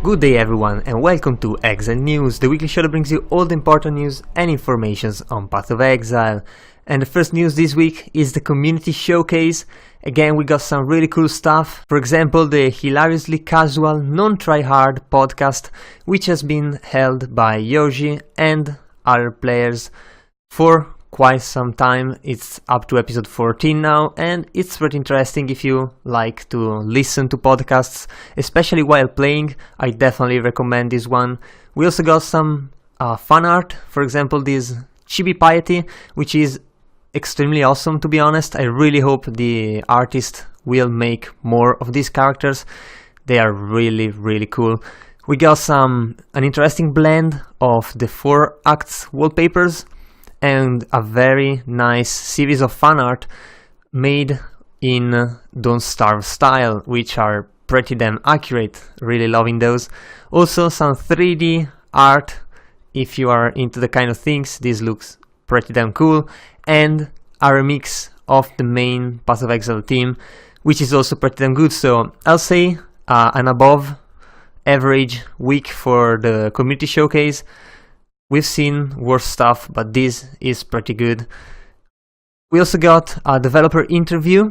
Good day everyone and welcome to Exile News, the weekly show that brings you all the important news and informations on Path of Exile. And the first news this week is the community showcase. Again, we got some really cool stuff. For example, the hilariously casual, non-try-hard podcast, which has been held by Yoshi and other players for quite some time. It's up to episode 14 now, and it's pretty interesting if you like to listen to podcasts, especially while playing. I definitely recommend this one. We also got some fan art, for example this Chibi Piety, which is extremely awesome, to be honest. I really hope the artist will make more of these characters. They are really cool. We got an interesting blend of the 4 acts wallpapers and a very nice series of fan art made in Don't Starve style, which are pretty damn accurate. Really loving those. Also some 3D art, if you are into the kind of things. This looks pretty damn cool. And a remix of the main Path of Exile theme, which is also pretty damn good. So I'll say an above average week for the community showcase. We've seen worse stuff, but this is pretty good. We also got a developer interview,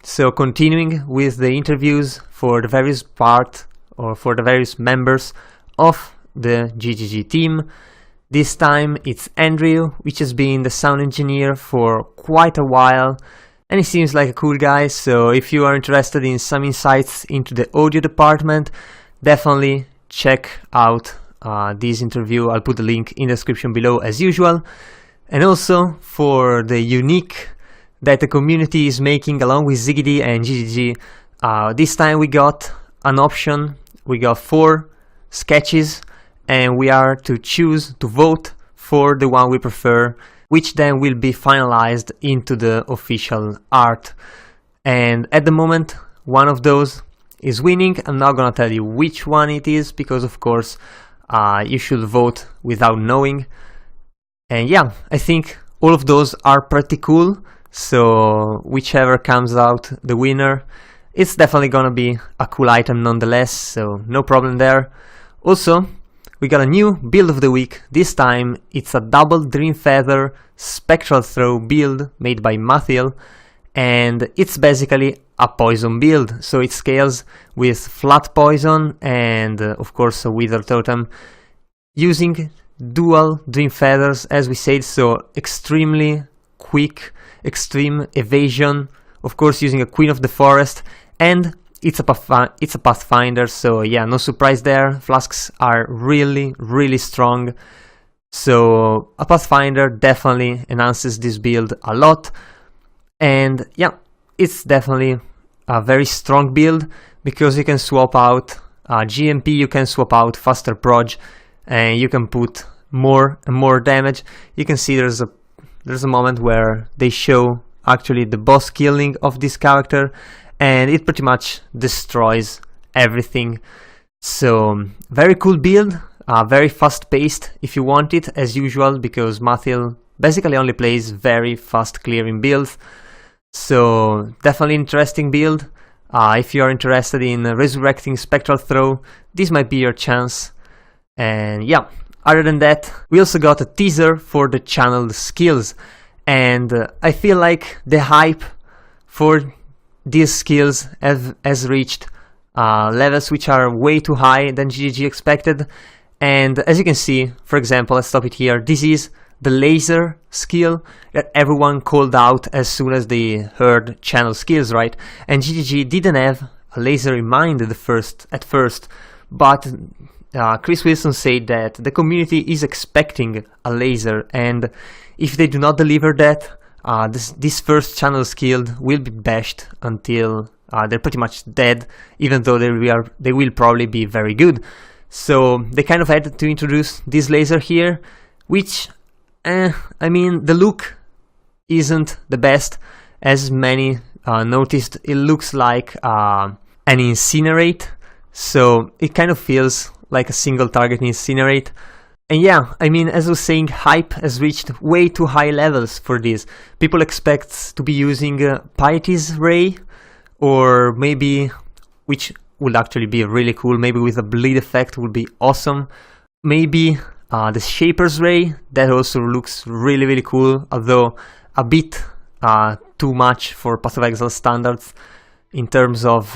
so continuing with the interviews for the various for the various members of the GGG team. This time it's Andrew, which has been the sound engineer for quite a while, and he seems like a cool guy, so if you are interested in some insights into the audio department, definitely check out this interview. I'll put the link in the description below as usual. And also for the unique that the community is making along with ZiggyD and GGG, this time we got an option. We got 4 sketches and we are to choose to vote for the one we prefer, which then will be finalized into the official art. And at the moment one of those is winning. I'm not gonna tell you which one it is because of course you should vote without knowing. And yeah, I think all of those are pretty cool, so whichever comes out the winner, it's definitely gonna be a cool item nonetheless, so no problem there. Also, we got a new build of the week. This time it's a double Dream Feather Spectral Throw build made by Mathiel, and it's basically a poison build, so it scales with flat poison and of course a wither totem, using dual dream feathers as we said, so extremely quick, extreme evasion, of course using a Queen of the Forest, and it's a Pathfinder, so yeah, no surprise there. Flasks are really strong, so a Pathfinder definitely enhances this build a lot. And yeah, it's definitely a very strong build because you can swap out GMP, you can swap out faster proj, and you can put more and more damage. You can see there's a moment where they show actually the boss killing of this character, and it pretty much destroys everything. So very cool build, very fast paced if you want it as usual, because Mathiel basically only plays very fast clearing builds. So definitely interesting build. If you are interested in resurrecting Spectral Throw, this might be your chance. And yeah, other than that, we also got a teaser for the channeled skills, and I feel like the hype for these skills has reached levels which are way too high than GGG expected. And as you can see, for example, let's stop it here. This is the laser skill that everyone called out as soon as they heard channel skills, right? And GGG didn't have a laser in mind at first, but Chris Wilson said that the community is expecting a laser, and if they do not deliver that, this first channel skill will be bashed until they're pretty much dead, even though they will probably be very good. So they kind of had to introduce this laser here, which I mean, the look isn't the best, as many noticed. It looks like an incinerate, so it kind of feels like a single target incinerate. And yeah, I mean, as I was saying, hype has reached way too high levels for this. People expect to be using Piety's Ray, or maybe, which would actually be really cool. Maybe with a bleed effect would be awesome. Maybe the Shaper's Ray, that also looks really cool, although a bit too much for Path of Exile standards in terms of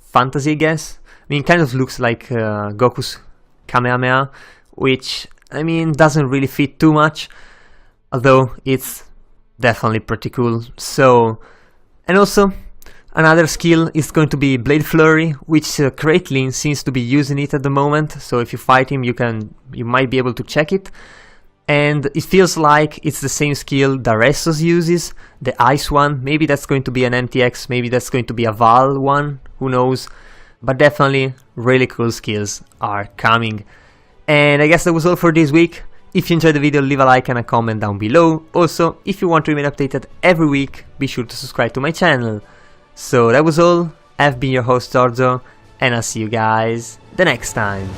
fantasy, I guess. I mean, kind of looks like Goku's Kamehameha, which, I mean, doesn't really fit too much, although it's definitely pretty cool. So, and also another skill is going to be Blade Flurry, which Caitlyn seems to be using it at the moment. So if you fight him, you might be able to check it. And it feels like it's the same skill that Restos uses, the Ice one. Maybe that's going to be an MTX, maybe that's going to be a Val one, who knows. But definitely really cool skills are coming. And I guess that was all for this week. If you enjoyed the video, leave a like and a comment down below. Also, if you want to remain updated every week, be sure to subscribe to my channel. So that was all. I've been your host Giorgio, and I'll see you guys the next time.